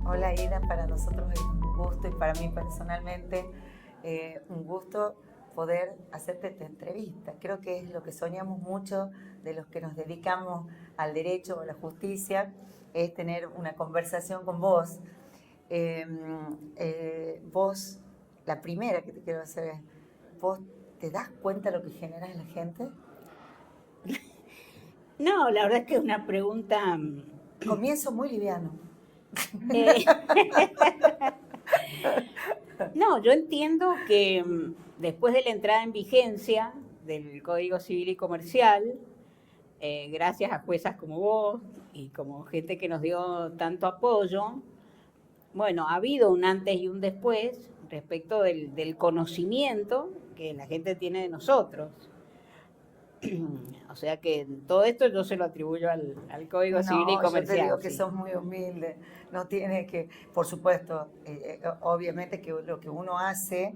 Hola Ida, para nosotros es un gusto y para mí personalmente un gusto poder hacerte esta entrevista. Creo que es lo que soñamos mucho de los que nos dedicamos al derecho o a la justicia, es tener una conversación con vos. Vos, la primera que te quiero hacer es, ¿vos te das cuenta de lo que generas en la gente? No, la verdad es que es una pregunta. Comienzo muy liviano. eh, no, yo entiendo que después de la entrada en vigencia del Código Civil y Comercial, gracias a juezas como vos y como gente que nos dio tanto apoyo, bueno, ha habido un antes y un después respecto del conocimiento que la gente tiene de nosotros. O sea que todo esto yo se lo atribuyo al Código Civil y No, yo te Comercial, digo que sí. sos muy humilde. No tienes que, por supuesto, obviamente que lo que uno hace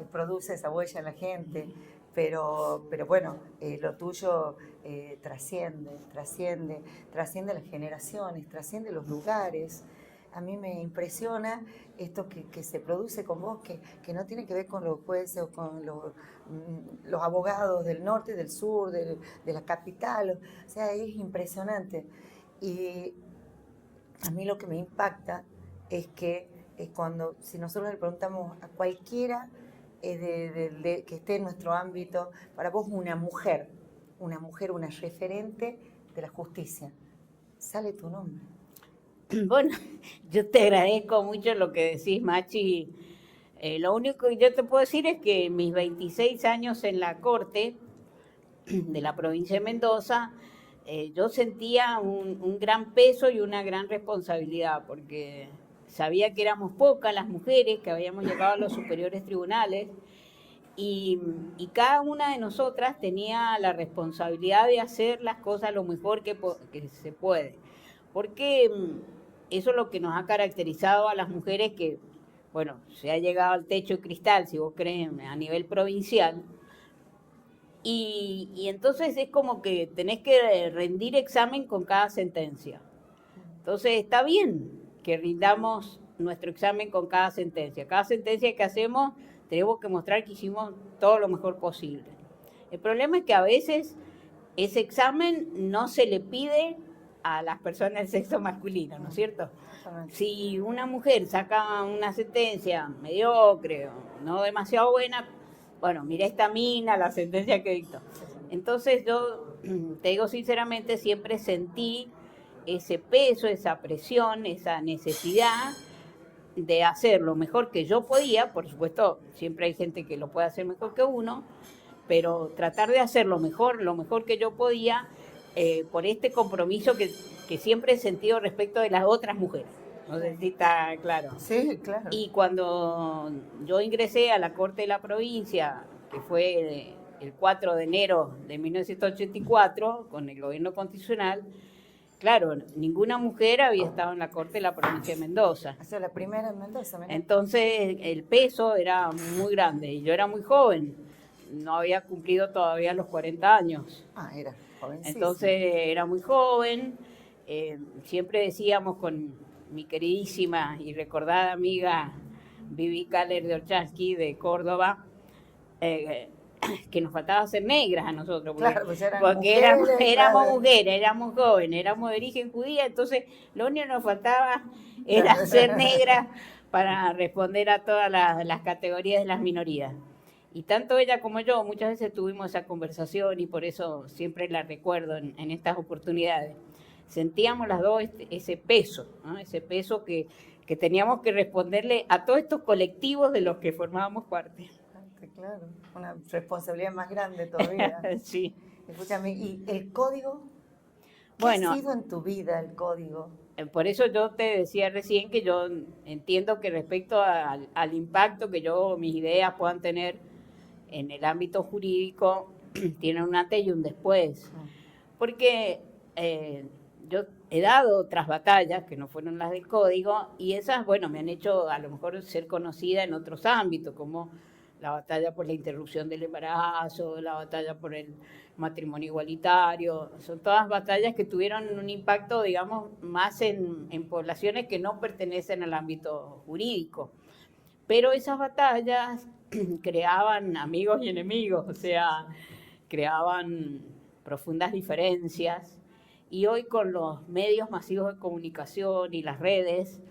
produce esa huella en la gente, pero bueno, lo tuyo trasciende las generaciones, trasciende los lugares. A mí me impresiona esto que se produce con vos, que no tiene que ver con los jueces o con los abogados del norte, del sur, de la capital. O sea, es impresionante. Y a mí lo que me impacta es que si nosotros le preguntamos a cualquiera que esté en nuestro ámbito, para vos una referente de la justicia, sale tu nombre. Bueno, yo te agradezco mucho lo que decís, Machi. Lo único que yo te puedo decir es que en mis 26 años en la Corte de la provincia de Mendoza, yo sentía un gran peso y una gran responsabilidad, porque sabía que éramos pocas las mujeres que habíamos llegado a los superiores tribunales y cada una de nosotras tenía la responsabilidad de hacer las cosas lo mejor que se puede. Porque eso es lo que nos ha caracterizado a las mujeres que, bueno, se ha llegado al techo de cristal, si vos crees, a nivel provincial. Y entonces es como que tenés que rendir examen con cada sentencia. Entonces está bien que rindamos nuestro examen con cada sentencia. Cada sentencia que hacemos tenemos que mostrar que hicimos todo lo mejor posible. El problema es que a veces ese examen no se le pide a las personas del sexo masculino, ¿no es cierto? Si una mujer saca una sentencia mediocre o no demasiado buena, bueno, mira esta mina, la sentencia que dictó. Entonces yo, te digo sinceramente, siempre sentí ese peso, esa presión, esa necesidad de hacer lo mejor que yo podía. Por supuesto, siempre hay gente que lo puede hacer mejor que uno, pero tratar de hacer lo mejor que yo podía, por este compromiso que siempre he sentido respecto de las otras mujeres. No sé si está claro. Sí, claro. Y cuando yo ingresé a la Corte de la Provincia, que fue el 4 de enero de 1984, con el gobierno constitucional, claro, ninguna mujer había estado en la Corte de la Provincia de Mendoza. O sea, la primera en Mendoza. ¿Verdad? Entonces el peso era muy grande y yo era muy joven, no había cumplido todavía los 40 años. Era jovencísima. Entonces era muy joven, siempre decíamos con mi queridísima y recordada amiga Vivi Kaller de Orchansky de Córdoba, que nos faltaba ser negras a nosotros, porque, claro, pues porque éramos mujeres, éramos jóvenes, éramos de origen judía, entonces lo único que nos faltaba era ser negras para responder a todas las categorías de las minorías. Y tanto ella como yo muchas veces tuvimos esa conversación y por eso siempre la recuerdo en estas oportunidades. Sentíamos las dos ese peso, ¿no? Ese peso que teníamos que responderle a todos estos colectivos de los que formábamos parte. Claro, una responsabilidad más grande todavía. Sí. Escúchame, ¿y el código? ¿Qué ha sido en tu vida el código? Por eso yo te decía recién que yo entiendo que respecto al impacto que mis ideas puedan tener en el ámbito jurídico, tienen un antes y un después. Porque yo he dado otras batallas que no fueron las del código y esas, bueno, me han hecho a lo mejor ser conocida en otros ámbitos, como la batalla por la interrupción del embarazo, la batalla por el matrimonio igualitario. Son todas batallas que tuvieron un impacto, digamos, más en poblaciones que no pertenecen al ámbito jurídico. Pero esas batallas creaban amigos y enemigos, o sea, creaban profundas diferencias. Y hoy con los medios masivos de comunicación y las redes,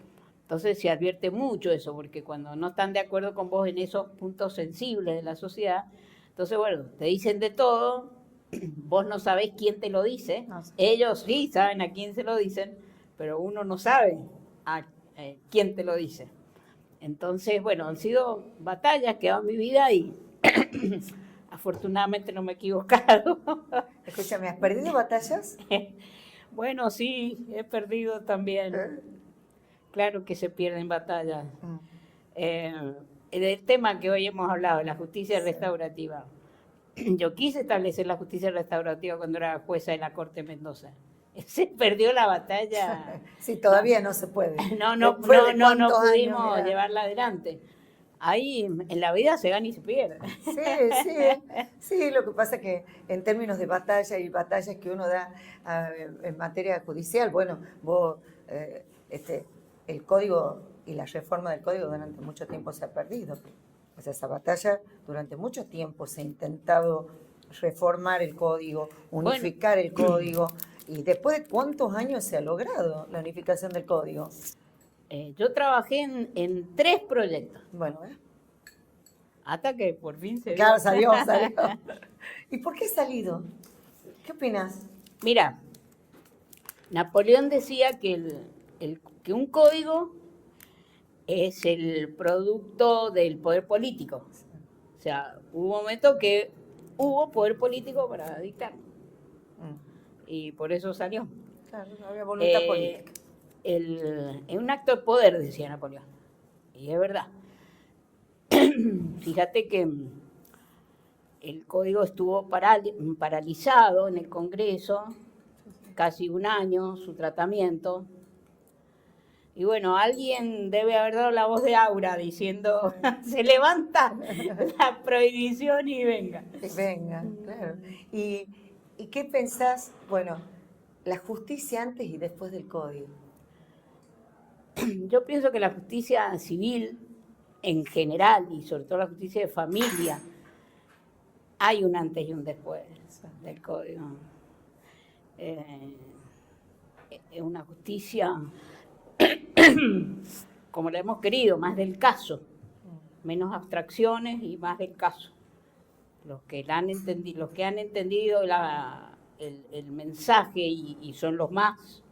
entonces se advierte mucho eso, porque cuando no están de acuerdo con vos en esos puntos sensibles de la sociedad, entonces, bueno, te dicen de todo, vos no sabés quién te lo dice, ellos sí saben a quién se lo dicen, pero uno no sabe a quién te lo dice. Entonces, bueno, han sido batallas que han vivido y afortunadamente no me he equivocado. Escúchame, ¿has perdido batallas? Bueno, sí, he perdido también. Claro que se pierden batallas. El tema que hoy hemos hablado, la justicia restaurativa. Yo quise establecer la justicia restaurativa cuando era jueza de la Corte de Mendoza. Se perdió la batalla. Sí, todavía no se puede. No pudimos llevarla adelante. Ahí en la vida se gana y se pierde. Sí, lo que pasa es que en términos de batalla y batallas que uno da en materia judicial, bueno, vos, el código y la reforma del código durante mucho tiempo se ha perdido. O sea, esa batalla durante mucho tiempo se ha intentado reformar el código, unificar el código, y después de cuántos años se ha logrado la unificación del código. Yo trabajé en 3 proyectos. Bueno, hasta que por fin se dio. Claro, salió. ¿Y por qué ha salido? ¿Qué opinas? Mira, Napoleón decía que que un código es el producto del poder político. O sea, hubo un momento que hubo poder político para dictar. Y por eso salió. Claro, no había voluntad política. Es un acto de poder, decía Napoleón. Y es verdad. Fíjate que el código estuvo paralizado en el Congreso, casi un año, su tratamiento. Y bueno, alguien debe haber dado la voz de Aura diciendo, se levanta la prohibición y venga. Venga, claro. ¿Y qué pensás? Bueno, la justicia antes y después del código. Yo pienso que la justicia civil en general y sobre todo la justicia de familia, hay un antes y un después del código. Es una justicia como la hemos querido, más del caso, menos abstracciones y más del caso. Los que han entendido el mensaje y son los más,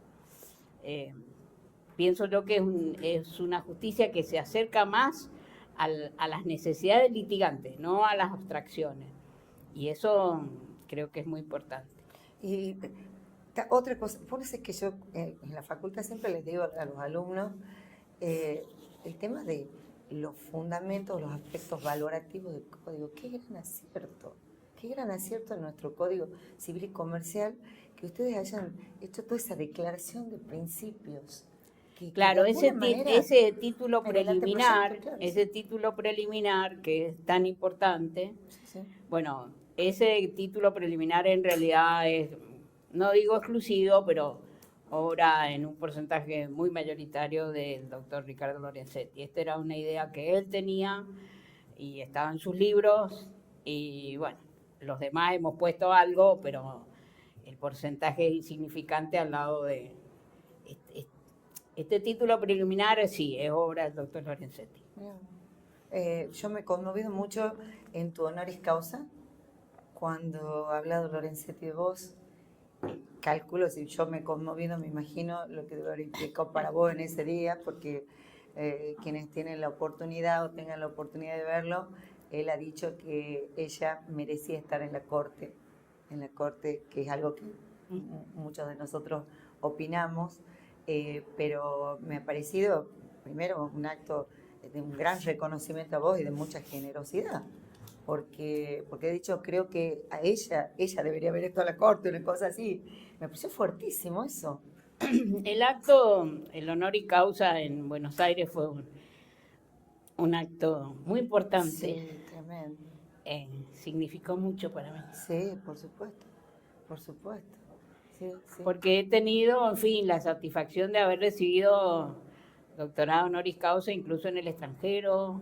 pienso yo que es una justicia que se acerca más a las necesidades del litigante, no a las abstracciones. Y eso creo que es muy importante. Y otra cosa, por eso es que yo en la facultad siempre les digo a los alumnos el tema de los fundamentos, los aspectos valorativos del código. Qué gran acierto en nuestro Código Civil y Comercial que ustedes hayan hecho toda esa declaración de principios. Claro, ese título preliminar, ese título preliminar que es tan importante, bueno, ese título preliminar en realidad es, no digo exclusivo, pero obra en un porcentaje muy mayoritario del doctor Ricardo Lorenzetti. Esta era una idea que él tenía y estaba en sus libros y bueno, los demás hemos puesto algo, pero el porcentaje es insignificante al lado de este título preliminar, sí, es obra del doctor Lorenzetti. Yo me he conmovido mucho en tu honoris causa, cuando ha hablado Lorenzetti de vos. Calculo, si yo me he conmovido, me imagino lo que debe haber implicado para vos en ese día, porque quienes tienen la oportunidad o tengan la oportunidad de verlo, él ha dicho que ella merecía estar en la corte, que es algo que muchos de nosotros opinamos. Pero me ha parecido, primero, un acto de un gran reconocimiento a vos y de mucha generosidad, porque he dicho, creo que a ella debería haber estado a la corte, una cosa así. Me pareció fuertísimo eso. El acto, el honoris causa en Buenos Aires fue un acto muy importante, tremendo. Significó mucho para mí. Sí, por supuesto, por supuesto. Sí, sí. Porque he tenido, en fin, la satisfacción de haber recibido doctorado honoris causa incluso en el extranjero,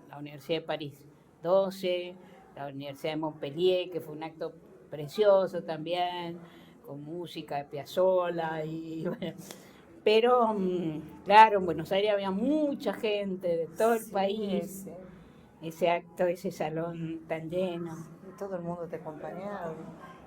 la Universidad de París 12, la Universidad de Montpellier, que fue un acto precioso también, con música de Piazzolla y bueno. Pero, claro, en Buenos Aires había mucha gente de todo el país, sí. Ese acto, ese salón tan lleno. Y todo el mundo te acompañaba.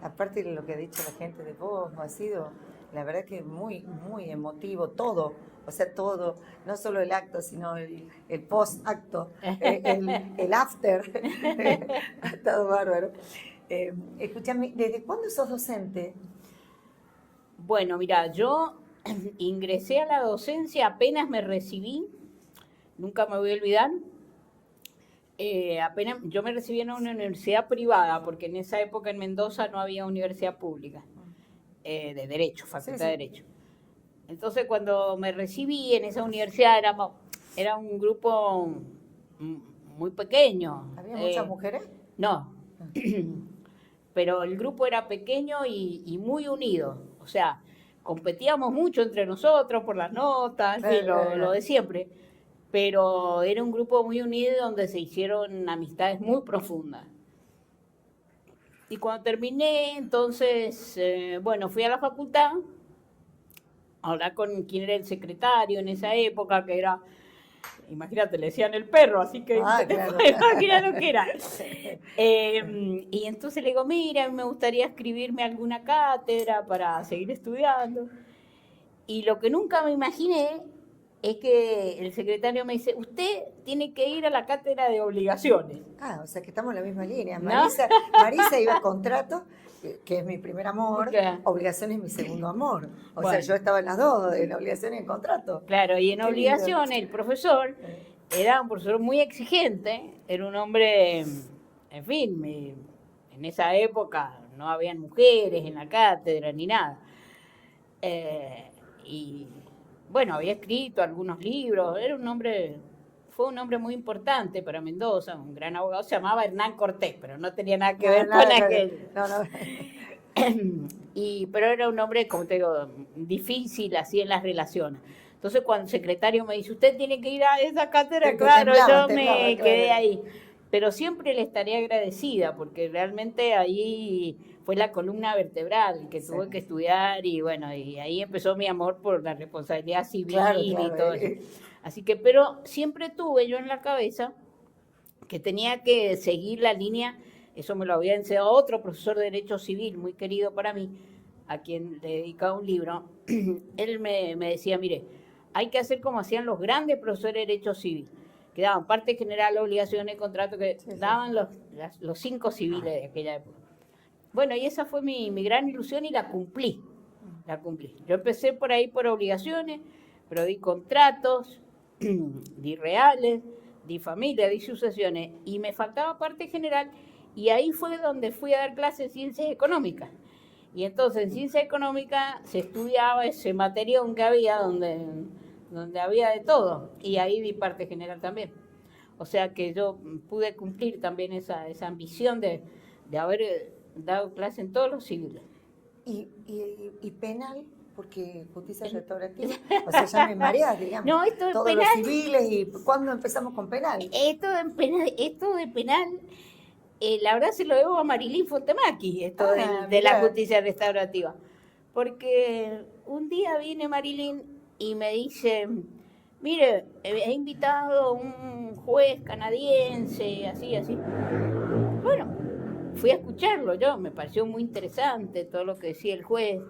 Aparte de lo que ha dicho la gente de vos, ha sido, la verdad que muy, muy emotivo todo. O sea, todo, no solo el acto, sino el post-acto, el after. Ha estado bárbaro. Escúchame, ¿desde cuándo sos docente? Bueno, mira, yo ingresé a la docencia apenas me recibí, nunca me voy a olvidar. Apenas yo me recibí en una universidad privada, porque en esa época en Mendoza no había universidad pública de Derecho, Facultad de Derecho. Entonces, cuando me recibí en esa universidad, era un grupo muy pequeño. ¿Había muchas mujeres? No, pero el grupo era pequeño y muy unido. O sea, competíamos mucho entre nosotros por las notas, en fin, lo de siempre. Pero era un grupo muy unido donde se hicieron amistades muy profundas. Y cuando terminé, entonces, bueno, fui a la facultad a hablar con quien era el secretario en esa época, que era, imagínate, le decían el perro, así que claro. imagina lo que era. Y entonces le digo, mira, me gustaría escribirme alguna cátedra para seguir estudiando. Y lo que nunca me imaginé es que el secretario me dice, usted tiene que ir a la cátedra de obligaciones. O sea que estamos en la misma línea. ¿No? Marisa iba a contrato, que es mi primer amor, Claro. Obligaciones es mi segundo amor. O sea, yo estaba en las dos, en obligaciones y en contrato. Claro, y en Qué obligaciones lindo. el profesor era un profesor muy exigente, era un hombre, en fin, en esa época no habían mujeres en la cátedra ni nada. Y bueno, había escrito algunos libros, fue un hombre muy importante para Mendoza, un gran abogado, se llamaba Hernán Cortés, pero no tenía nada que ver con aquel. No. Pero era un hombre, como te digo, difícil así en las relaciones. Entonces cuando el secretario me dice, usted tiene que ir a esa cátedra, claro, yo me quedé ahí. Pero siempre le estaré agradecida, porque realmente ahí fue la columna vertebral que tuve que estudiar, y bueno, y ahí empezó mi amor por la responsabilidad civil y todo eso. Así que, pero siempre tuve yo en la cabeza que tenía que seguir la línea, eso me lo había enseñado otro profesor de Derecho Civil, muy querido para mí, a quien le dedicaba un libro. Él me decía, mire, hay que hacer como hacían los grandes profesores de Derecho Civil, que daban parte general, obligaciones, contratos, que daban los 5 civiles de aquella época. Bueno, y esa fue mi gran ilusión y la cumplí. Yo empecé por ahí por obligaciones, pero di contratos, di reales, di familia, di sucesiones, y me faltaba parte general, y ahí fue donde fui a dar clases de ciencias económicas. Y entonces en ciencia económica se estudiaba ese material que había donde había de todo, y ahí di parte general también. O sea que yo pude cumplir también esa ambición de haber dado clase en todos los civiles. ¿Y penal? Porque justicia restaurativa, o sea, ya me mareas, digamos. No, esto de todos penal, los civiles, ¿y cuándo empezamos con penal? Esto de penal, la verdad se lo debo a Marilyn Fontemaki, esto de la justicia restaurativa. Porque un día viene Marilyn y me dice, mire, he invitado a un juez canadiense, así. Bueno, fui a escucharlo me pareció muy interesante todo lo que decía el juez.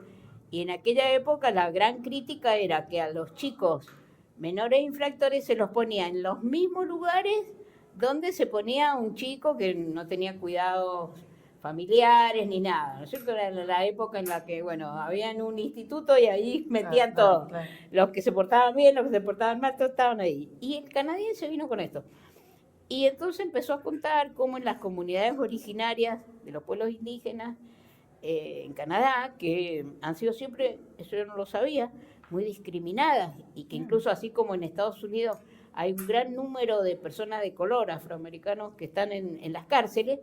Y en aquella época la gran crítica era que a los chicos menores infractores se los ponía en los mismos lugares donde se ponía un chico que no tenía cuidados familiares ni nada, ¿no es cierto? Era la época en la que, bueno, habían un instituto y ahí metían todo. Claro. Los que se portaban bien, los que se portaban mal, todos estaban ahí. Y el canadiense vino con esto. Y entonces empezó a contar cómo en las comunidades originarias de los pueblos indígenas en Canadá, que han sido siempre, eso yo no lo sabía, muy discriminadas, y que incluso así como en Estados Unidos hay un gran número de personas de color, afroamericanos, que están en las cárceles.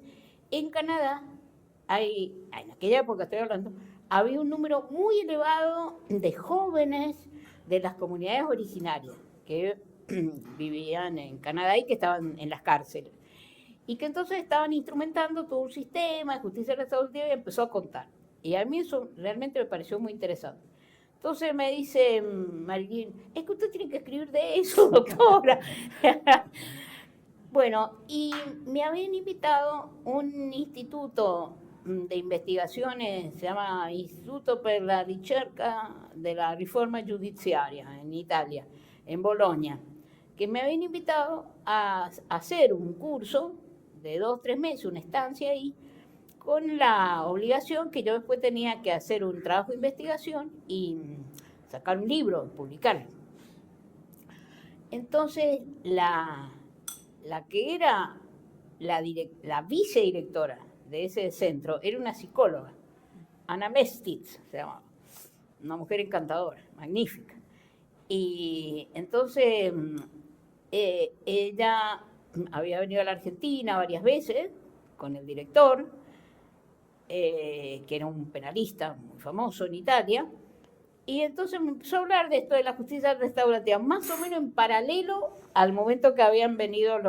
En Canadá, en aquella época estoy hablando, había un número muy elevado de jóvenes de las comunidades originarias que vivían en Canadá y que estaban en las cárceles. Y que entonces estaban instrumentando todo un sistema de justicia restaurativa y empezó a contar. Y a mí eso realmente me pareció muy interesante. Entonces me dice Marilyn, es que usted tiene que escribir de eso, doctora. Bueno, y me habían invitado un instituto de investigaciones, se llama Instituto per la Ricerca de la Riforma Giudiziaria en Italia, en Bolonia, que me habían invitado a hacer un curso de 2-3 meses, una estancia ahí, con la obligación que yo después tenía que hacer un trabajo de investigación y sacar un libro, publicarlo. Entonces, la que era la vicedirectora de ese centro era una psicóloga, Ana Mestitz se llamaba, una mujer encantadora, magnífica. Y entonces ella había venido a la Argentina varias veces con el director, que era un penalista muy famoso en Italia, y entonces me empezó a hablar de esto de la justicia restaurativa, más o menos en paralelo al momento que había venido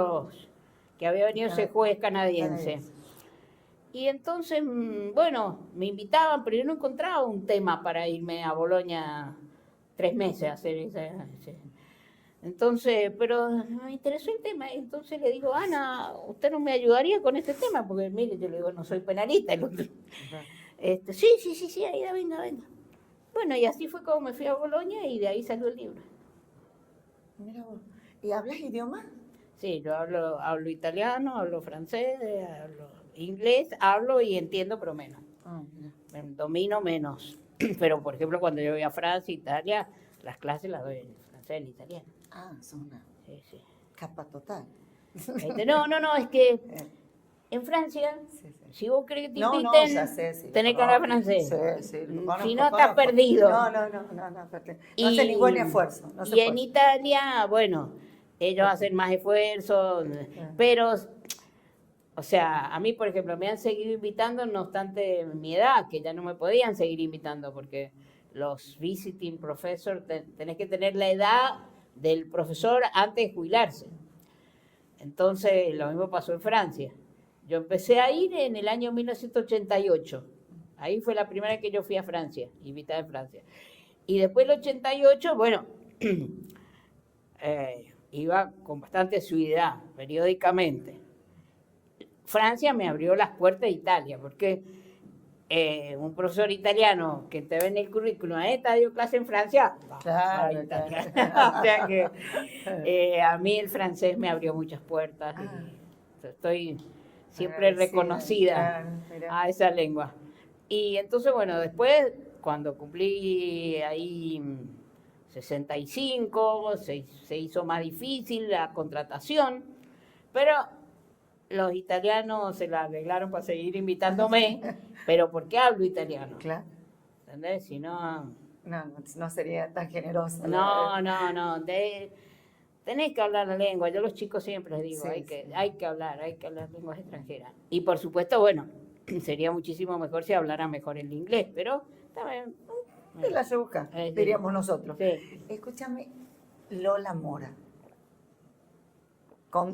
ese juez canadiense. Y entonces, bueno, me invitaban, pero yo no encontraba un tema para irme a Bolonia 3 meses a hacer ese. Entonces, pero me interesó el tema. Entonces le digo, Ana, ¿usted no me ayudaría con este tema? Porque, mire, yo le digo, no soy penalista. El otro. Sí, Aida, venga. Bueno, y así fue como me fui a Bolonia y de ahí salió el libro. Mira vos. ¿Y hablas idiomas? Sí, yo hablo italiano, hablo francés, hablo inglés, hablo y entiendo, pero menos. Domino menos. Pero, por ejemplo, cuando yo voy a Francia, Italia, las clases las doy en francés, en italiano. Son una Sí. capa total. No, es que en Francia, si vos querés que te inviten, ya sé, tenés que hablar francés. Sí, si no, estás perdido. No hace ni buen esfuerzo. Y en Italia, bueno, ellos hacen más esfuerzo, pero, o sea, a mí, por ejemplo, me han seguido invitando, no obstante mi edad, que ya no me podían seguir invitando, porque los visiting professors, tenés que tener la edad del profesor antes de jubilarse. Entonces, lo mismo pasó en Francia. Yo empecé a ir en el año 1988. Ahí fue la primera vez que yo fui a Francia, invitada en Francia. Y después del 88, bueno, iba con bastante asiduidad, periódicamente. Francia me abrió las puertas de Italia, porque un profesor italiano que te ve en el currículum, ¿te dio clase en Francia? Claro. O sea que a mí el francés me abrió muchas puertas y estoy siempre reconocida a esa lengua. Y entonces, bueno, después, cuando cumplí ahí 65, se hizo más difícil la contratación, pero los italianos se la arreglaron para seguir invitándome, pero porque hablo italiano. Claro. ¿Entendés? Si no... No sería tan generosa. No. Tenés que hablar la lengua. Yo a los chicos siempre les digo, hay que hablar lenguas extranjeras. Y por supuesto, bueno, sería muchísimo mejor si hablara mejor el inglés, pero también... Te la busca, diríamos nosotros. Sí. Escúchame, Lola Mora.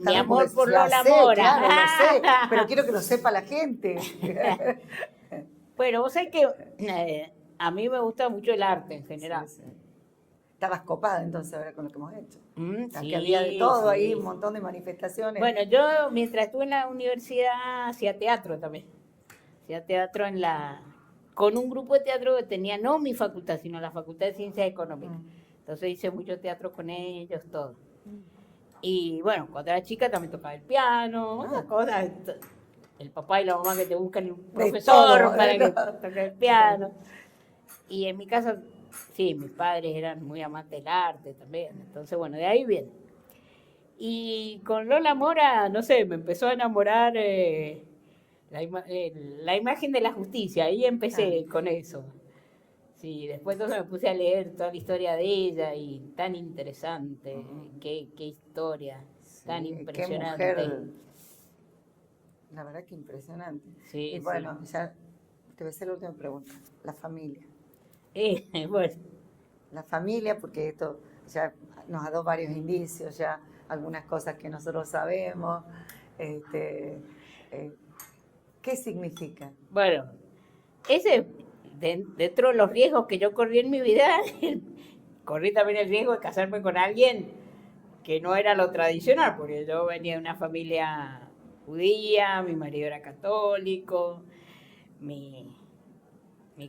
Mi amor por Lola Mora. Claro, lo sé, pero quiero que lo sepa la gente. Bueno, vos sabés que a mí me gusta mucho el arte en general. Sí. Estabas copada entonces ahora con lo que hemos hecho. Sí, que había de todo ahí, un montón de manifestaciones. Bueno, yo mientras estuve en la universidad hacía teatro también. Hacía teatro con un grupo de teatro que tenía no mi facultad, sino la Facultad de Ciencias Económicas. Entonces hice mucho teatro con ellos, todo. Y bueno, cuando era chica también tocaba el piano, otras cosas. El papá y la mamá que te buscan un profesor para que toque el piano. Y en mi casa, sí, mis padres eran muy amantes del arte también. Entonces, bueno, de ahí viene. Y con Lola Mora, no sé, me empezó a enamorar la imagen de la justicia. Ahí empecé con eso. Sí, después entonces me puse a leer toda la historia de ella y tan interesante, qué historia, tan Sí, qué impresionante. mujer, la verdad que impresionante. Sí, Y sí. bueno, ya te voy a hacer la última pregunta. La familia. Bueno, La familia, porque esto ya nos ha dado varios indicios, ya algunas cosas que nosotros sabemos. Este, eh, ¿Qué significa? bueno, ese, dentro de los riesgos que yo corrí en mi vida, corrí también el riesgo de casarme con alguien que no era lo tradicional, porque yo venía de una familia judía, mi marido era católico, mi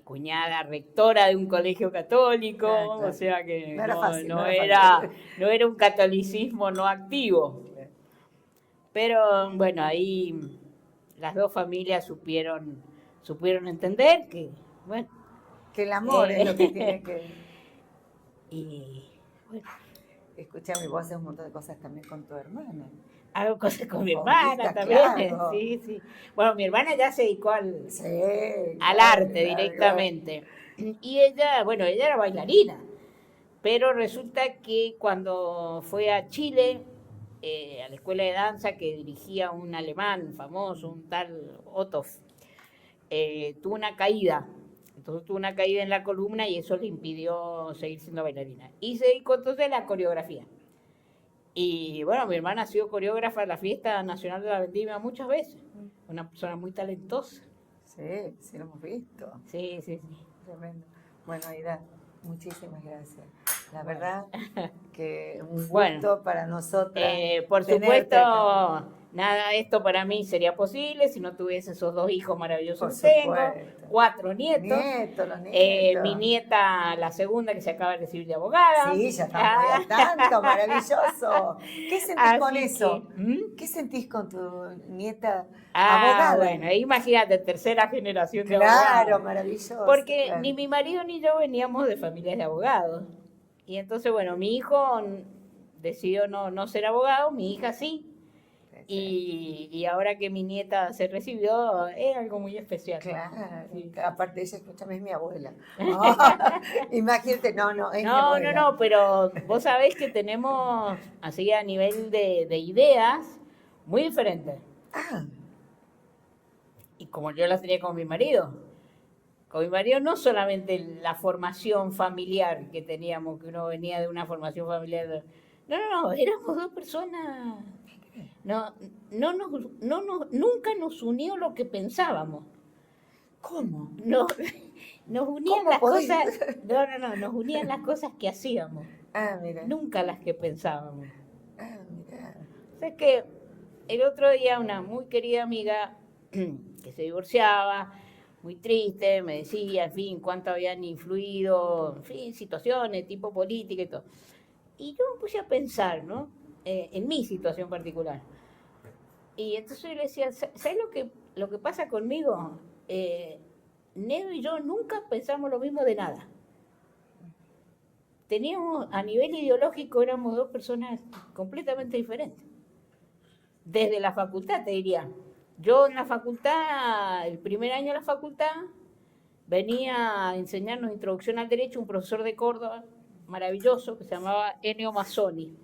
cuñada rectora de un colegio católico, Claro. o sea que No era fácil, no era, era no era un catolicismo no activo. Pero bueno, ahí las dos familias supieron entender que, bueno, Que el amor es lo que tiene que... y bueno, Escúchame, vos haces un montón de cosas también con tu hermana. hago cosas con mi Con hermana Rita, también. claro. Sí, sí. Bueno, mi hermana ya se dedicó al Sí, arte claro, directamente. Y ella, bueno, ella era bailarina. Pero resulta que cuando fue a Chile, a la escuela de danza que dirigía un alemán famoso, un tal Otto, tuvo una caída. Entonces tuvo una caída en la columna y eso le impidió seguir siendo bailarina. Y se dedicó entonces a la coreografía. Y bueno, mi hermana ha sido coreógrafa de la Fiesta Nacional de la Vendimia muchas veces. Una persona muy talentosa. Sí, sí lo hemos visto. Sí, sí, sí. Tremendo. Bueno, Aida, muchísimas gracias. La verdad que un gusto Bueno, para nosotras. por tenerte supuesto, acá. nada de esto para mí sería posible si no tuviese esos dos hijos maravillosos Por que tengo, supuesto. 4 nietos. Nietos, los nietos. Mi nieta, la segunda, que se acaba de recibir de abogada. Sí, ya estamos muy al tanto, maravilloso. ¿Qué sentís Así con que, eso? ¿Mm? ¿Qué sentís con tu nieta abogada? Bueno, imagínate, tercera generación de Claro, abogados. maravilloso. Porque claro. ni mi marido ni yo veníamos de familias de abogados. Y entonces, bueno, mi hijo decidió no ser abogado, mi hija sí. Y ahora que mi nieta se recibió, es algo muy especial. Claro, Sí. aparte ella, escúchame, es mi abuela. Ah, imagínate, es mi abuela. No, pero vos sabés que tenemos, así a nivel de ideas, muy diferentes. Ah, Y como yo las tenía con mi marido. Con mi marido no solamente la formación familiar que teníamos, que uno venía de una formación familiar. No, éramos dos personas. Nunca nos unió lo que pensábamos. ¿cómo? Nos unían ¿Cómo las podés? cosas. Nos unían las cosas que hacíamos. Ah, mira. Nunca las que pensábamos. Ah, mira. O sea que el otro día una muy querida amiga que se divorciaba, muy triste, me decía, en fin, cuánto habían influido, en fin, situaciones tipo política y todo. Y yo me puse a pensar, ¿no? En mi situación particular. Y entonces yo le decía, ¿sabes lo que pasa conmigo? Nedo y yo nunca pensamos lo mismo de nada. Teníamos, a nivel ideológico, éramos dos personas completamente diferentes. Desde la facultad, te diría. Yo en la facultad, el primer año de la facultad, venía a enseñarnos Introducción al Derecho un profesor de Córdoba, maravilloso, que se llamaba Ennio Mazzoni.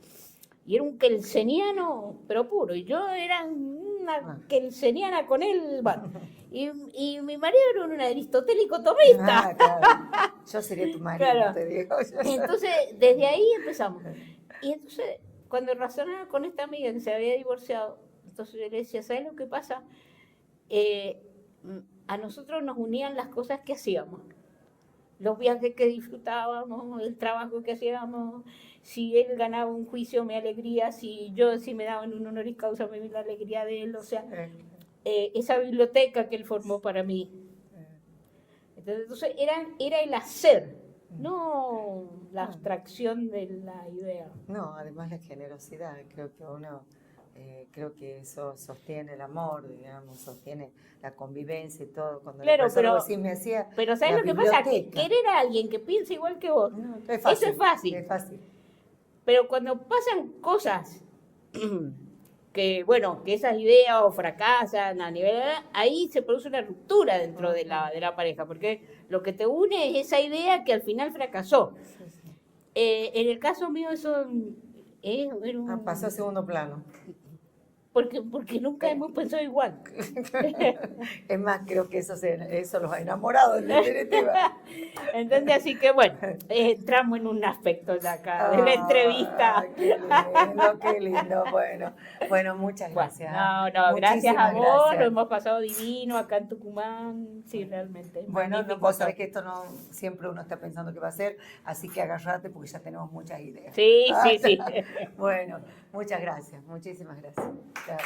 Y era un kelseniano, pero puro. Y yo era una kelseniana con él. Bueno, y mi marido era un aristotélico tomista. Ah, claro. Yo sería tu marido, Claro. te digo. Entonces, desde ahí empezamos. Y entonces, cuando razonaba con esta amiga que se había divorciado, entonces yo le decía, ¿sabes lo que pasa? A nosotros nos unían las cosas que hacíamos. Los viajes que disfrutábamos, el trabajo que hacíamos. Si él ganaba un juicio, me alegría. Si me daban un honoris causa, me la alegría de él. O sea, esa biblioteca que él formó para mí. Entonces era el hacer, no la abstracción de la idea. No, además la generosidad, creo que eso sostiene el amor, digamos, sostiene la convivencia y todo. Cuando Claro, pero ¿sabes lo que pasa? Que querer a alguien que piense igual que vos, es fácil, eso es fácil. Es fácil. Pero cuando pasan cosas bueno, que esas ideas o fracasan a nivel, ahí se produce una ruptura dentro de la pareja, porque lo que te une es esa idea que al final fracasó. Sí, sí. En el caso mío eso Pasó a segundo plano. porque nunca hemos pensado igual. Es más, creo que eso los ha enamorado, en definitiva. ¿Entendés? Así que bueno, entramos en un aspecto de acá, de la entrevista. Qué lindo. Bueno, muchas gracias. No, gracias Muchísimas a vos, gracias. lo hemos pasado divino acá en Tucumán, sí, realmente. Bueno, magnífico vos todo. sabés que esto no siempre uno está pensando qué va a hacer, así que agárrate porque ya tenemos muchas ideas. Sí. Bueno, muchas gracias, muchísimas gracias. Chao.